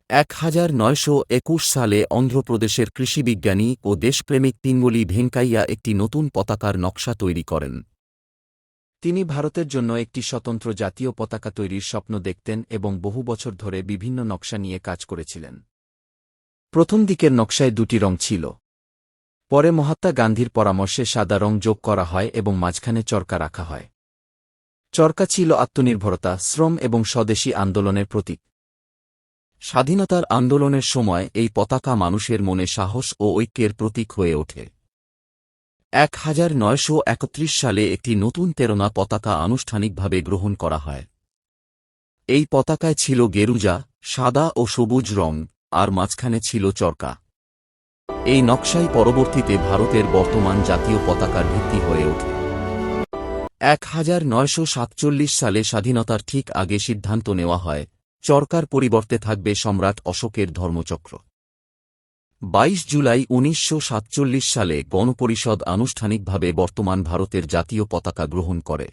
1921 সালে অন্ধ্রপ্রদেশের কৃষিবিজ্ঞানী ও দেশপ্রেমিক পিঙ্গলি ভেঙ্কাইয়া একটি নতুন পতাকার নকশা তৈরি করেন। তিনি ভারতের জন্য একটি স্বতন্ত্র জাতীয় পতাকা তৈরির স্বপ্ন দেখতেন এবং বহু বছর ধরে বিভিন্ন নকশা নিয়ে কাজ করেছিলেন। প্রথম দিকের নকশায় দুটি রং ছিল। পরে মহাত্মা গান্ধীর পরামর্শে সাদা রং যোগ করা হয় এবং মাঝখানে চরকা রাখা হয়। চরকা ছিল আত্মনির্ভরতা, শ্রম এবং স্বদেশী আন্দোলনের প্রতীক। স্বাধীনতার আন্দোলনের সময় এই পতাকা মানুষের মনে সাহস ও ঐক্যের প্রতীক হয়ে ওঠে। 1931 সালে একটি নতুন তেরঙা পতাকা আনুষ্ঠানিকভাবে গ্রহণ করা হয়। এই পতাকায় ছিল গেরুজা, সাদা ও সবুজ রং, আর মাঝখানে ছিল চরকা। এই নকশাই পরবর্তীতে ভারতের বর্তমান জাতীয় পতাকার ভিত্তি হয়ে ওঠে। 1947 সালে স্বাধীনতার ঠিক আগে সিদ্ধান্ত নেওয়া হয়, চরকার পরিবর্তে থাকবে সম্রাট অশোকের ধর্মচক্র। 22 জুলাই 1947 সালে গণপরিষদ আনুষ্ঠানিকভাবে বর্তমান ভারতের জাতীয় পতাকা গ্রহণ করে।